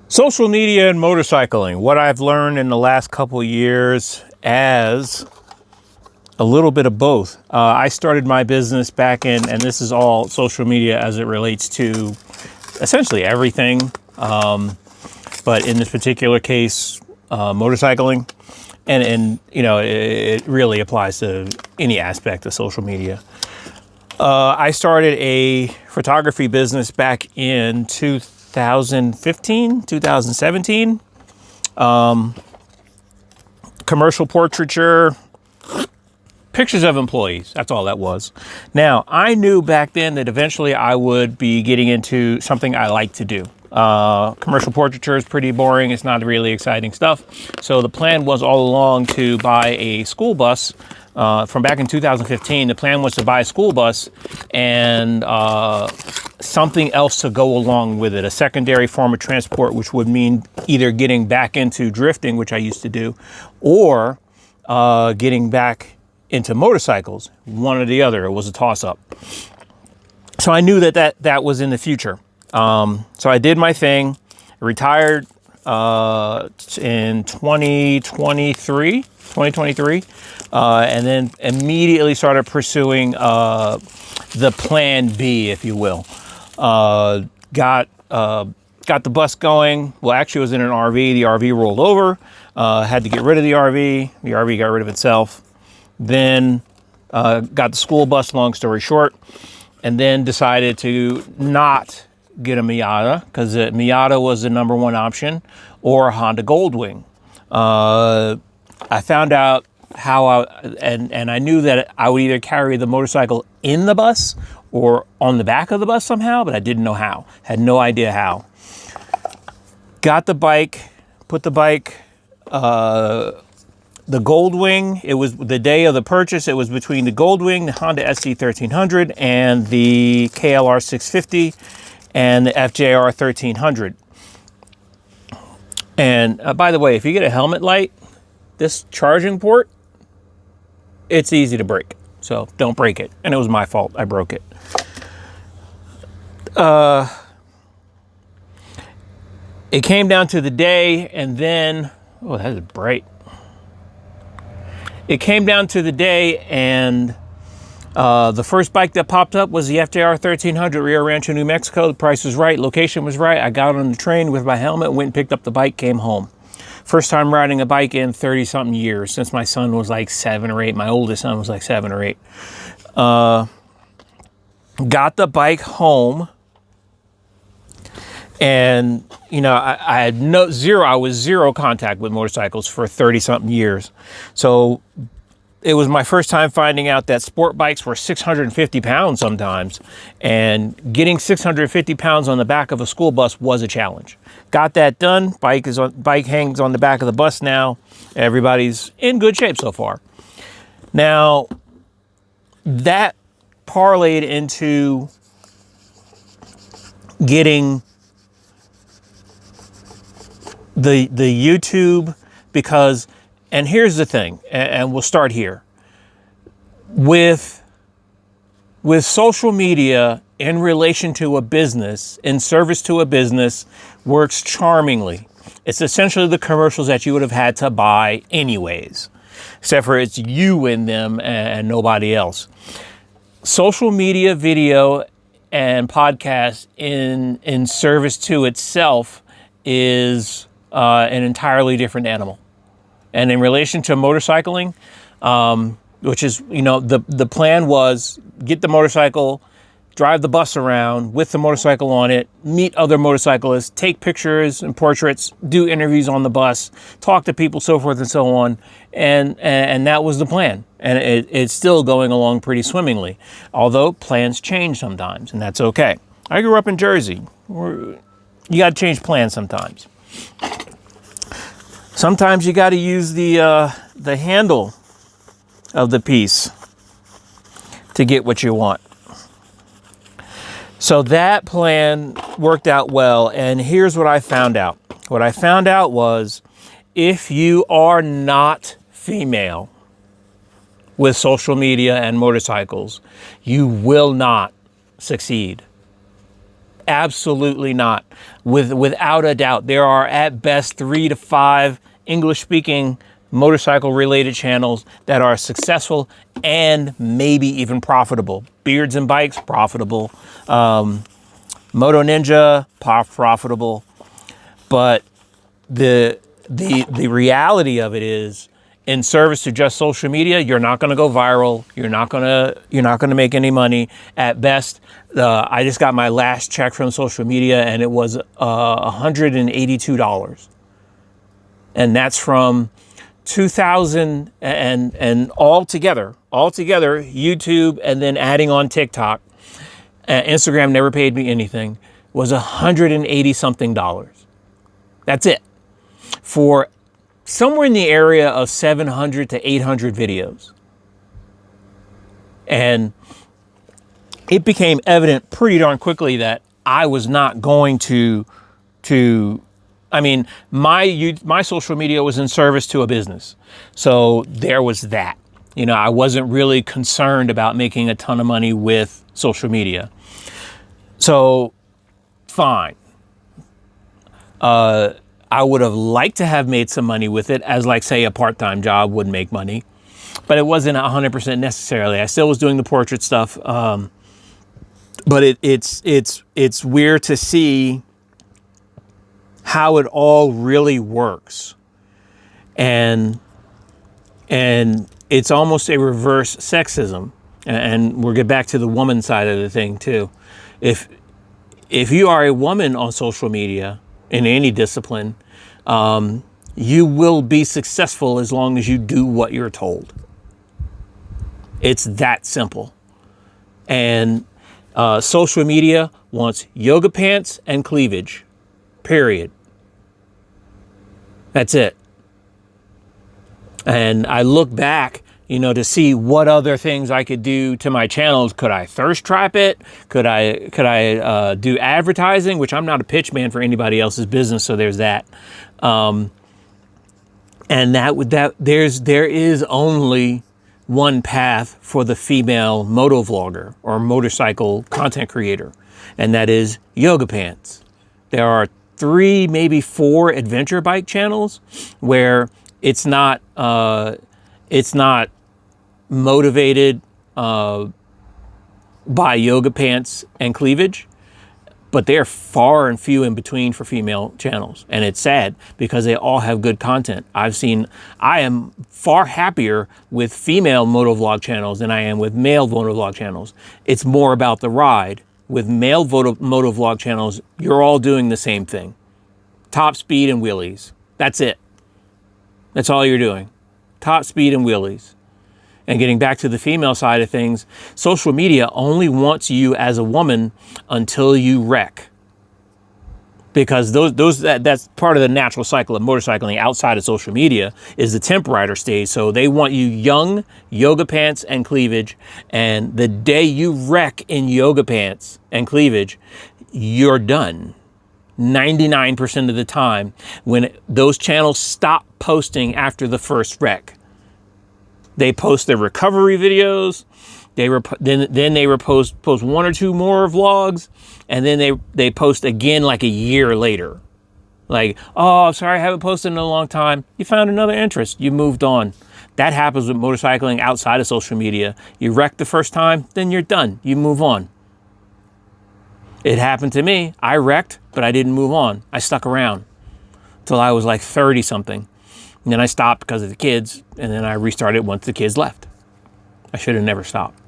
Social media and motorcycling, what I've learned in the last couple of years as a little bit of both. I started my business back in, and this is all social media as it relates to essentially everything. But in this particular case, motorcycling. And you know, it really applies to any aspect of social media. I started a photography business back in 2015, 2017. Commercial portraiture, pictures of employees. That's all that was. Now, I knew back then that eventually I would be getting into something I like to do. Commercial portraiture is pretty boring. It's not really exciting stuff. So the plan was all along to buy a school bus. From back in 2015, the plan was to buy a school bus and something else to go along with it, a secondary form of transport, which would mean either getting back into drifting, which I used to do, or getting back into motorcycles, one or the other. It was a toss-up. So I knew that was in the future. So I did my thing, retired in 2023, and then immediately started pursuing the plan B, if you will. Got the bus going. Well, actually, it was in an RV. The RV rolled over. Had to get rid of the RV. The RV got rid of itself. Then got the school bus, long story short, and then decided to not get a Miata because Miata was the number one option, or a Honda Goldwing. I found out how and I knew that I would either carry the motorcycle in the bus or on the back of the bus somehow, but I didn't know how. Had no idea how. Got the bike, put the bike, the Goldwing, it was the day of the purchase. It was between the Goldwing, the Honda SC 1300, and the KLR 650 and the FJR 1300. And by the way, if you get a helmet light, this charging port, it's easy to break. So don't break it. And it was my fault. I broke it. It came down to the day, and then, oh, that is bright. It came down to the day, and the first bike that popped up was the FJR 1300, Rio Rancho, New Mexico. The price was right, location was right. I got on the train with my helmet, went and picked up the bike, came home. First time riding a bike in 30-something years, since my son was like 7 or 8. My oldest son was like 7 or 8. Got the bike home, and you know, I had I was zero contact with motorcycles for 30-something years. So it was my first time finding out that sport bikes were 650 pounds sometimes, and getting 650 pounds on the back of a school bus was a challenge. Got that done. Bike hangs on the back of the bus now. Everybody's in good shape so far. Now, that parlayed into getting the YouTube, because, and here's the thing, and we'll start here. With social media in relation to a business, in service to a business, works charmingly. It's essentially the commercials that you would have had to buy anyways, except for it's you in them and nobody else. Social media, video, and podcast in service to itself is an entirely different animal. And in relation to motorcycling, which is, you know, the plan was get the motorcycle, drive the bus around with the motorcycle on it, meet other motorcyclists, take pictures and portraits, do interviews on the bus, talk to people, so forth and so on. And that was the plan. And it's still going along pretty swimmingly, although plans change sometimes, and that's okay. I grew up in Jersey. You got to change plans sometimes. Sometimes you got to use the handle of the piece to get what you want. So that plan worked out well, and here's what I found out. What I found out was, if you are not female with social media and motorcycles, you will not succeed. Absolutely not. Without a doubt, there are at best 3 to 5 English-speaking motorcycle-related channels that are successful and maybe even profitable. Beards and Bikes, profitable. Moto Ninja, profitable. But the reality of it is, in service to just social media, you're not going to go viral. You're not going to make any money. At best, I just got my last check from social media, and it was $182, and that's from 2000 and altogether YouTube, and then adding on TikTok. Instagram never paid me anything. Was $180 something. That's it for somewhere in the area of 700 to 800 videos. And it became evident pretty darn quickly that I was not going to I mean, my social media was in service to a business. So there was that. You know, I wasn't really concerned about making a ton of money with social media. So, fine. I would have liked to have made some money with it, as like, say, a part-time job would make money, but it wasn't 100% necessarily. I still was doing the portrait stuff. But it's weird to see how it all really works. And it's almost a reverse sexism. And we'll get back to the woman side of the thing too. If you are a woman on social media, in any discipline, you will be successful as long as you do what you're told. It's that simple. And social media wants yoga pants and cleavage, period. That's it. And I look back, you know, to see what other things I could do to my channels. Could I thirst trap it? Could I do advertising? Which I'm not a pitch man for anybody else's business, so there's that. And there is only one path for the female motovlogger or motorcycle content creator, and that is yoga pants. There are 3, maybe 4 adventure bike channels where it's not motivated by yoga pants and cleavage, but they're far and few in between for female channels. And it's sad because they all have good content. I am far happier with female motovlog channels than I am with male motovlog channels. It's more about the ride. With male motovlog channels, you're all doing the same thing. Top speed and wheelies. That's it. That's all you're doing. Top speed and wheelies. And getting back to the female side of things, social media only wants you as a woman until you wreck. Because that's part of the natural cycle of motorcycling outside of social media is the temp rider stage. So they want you young, yoga pants and cleavage. And the day you wreck in yoga pants and cleavage, you're done. 99% of the time when those channels stop posting after the first wreck. They post their recovery videos. Then they post 1 or 2 more vlogs, and then they post again like a year later. Like, oh, sorry, I haven't posted in a long time. You found another interest. You moved on. That happens with motorcycling outside of social media. You wreck the first time, then you're done. You move on. It happened to me. I wrecked, but I didn't move on. I stuck around till I was like 30 something. And then I stopped because of the kids, and then I restarted once the kids left. I should have never stopped.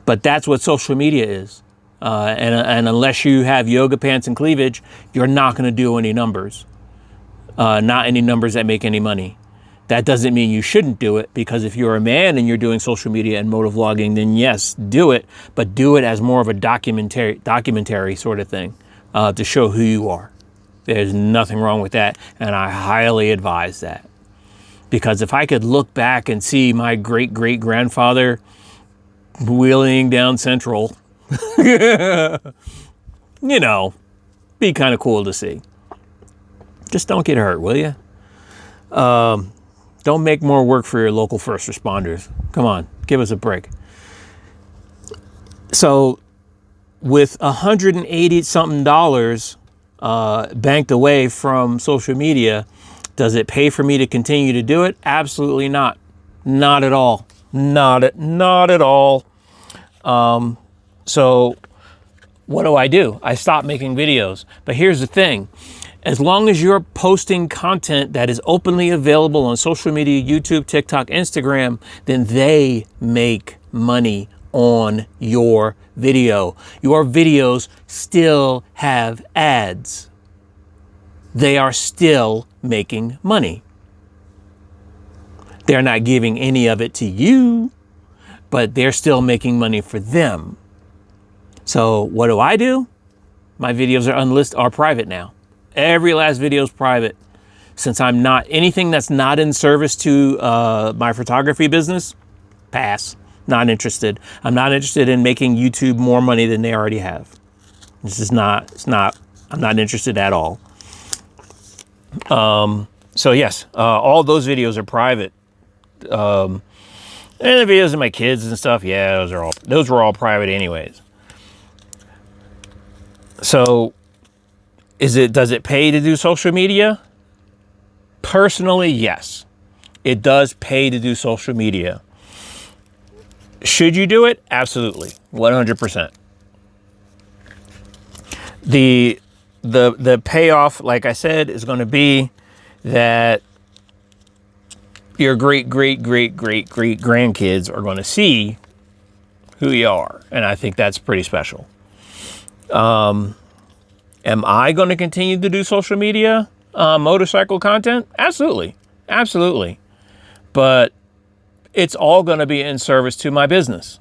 But that's what social media is. And unless you have yoga pants and cleavage, you're not going to do any numbers. Not any numbers that make any money. That doesn't mean you shouldn't do it, because if you're a man and you're doing social media and motovlogging, then yes, do it. But do it as more of a documentary sort of thing to show who you are. There's nothing wrong with that, and I highly advise that. Because if I could look back and see my great-great-grandfather wheeling down Central, you know, be kind of cool to see. Just don't get hurt, will you? Don't make more work for your local first responders. Come on, give us a break. So with $180 something banked away from social media, does it pay for me to continue to do it? Absolutely not. Not at all. Not at all. So what do? I stop making videos. But here's the thing. As long as you're posting content that is openly available on social media, YouTube, TikTok, Instagram, then they make money on your video. Your videos still have ads. They are still making money. They're not giving any of it to you, but they're still making money for them. So what do? My videos are unlisted, are private now. Every last video is private. Since I'm not, anything that's not in service to my photography business, pass. Not interested. I'm not interested in making YouTube more money than they already have. I'm not interested at all. So yes, all those videos are private. And the videos of my kids and stuff, yeah, those were all private anyways. So does it pay to do social media? Personally, yes. It does pay to do social media. Should you do it? Absolutely. 100%. The payoff, like I said, is going to be that your great grandkids are going to see who you are. And I think that's pretty special. Am I going to continue to do social media, motorcycle content? Absolutely. Absolutely. But it's all going to be in service to my business.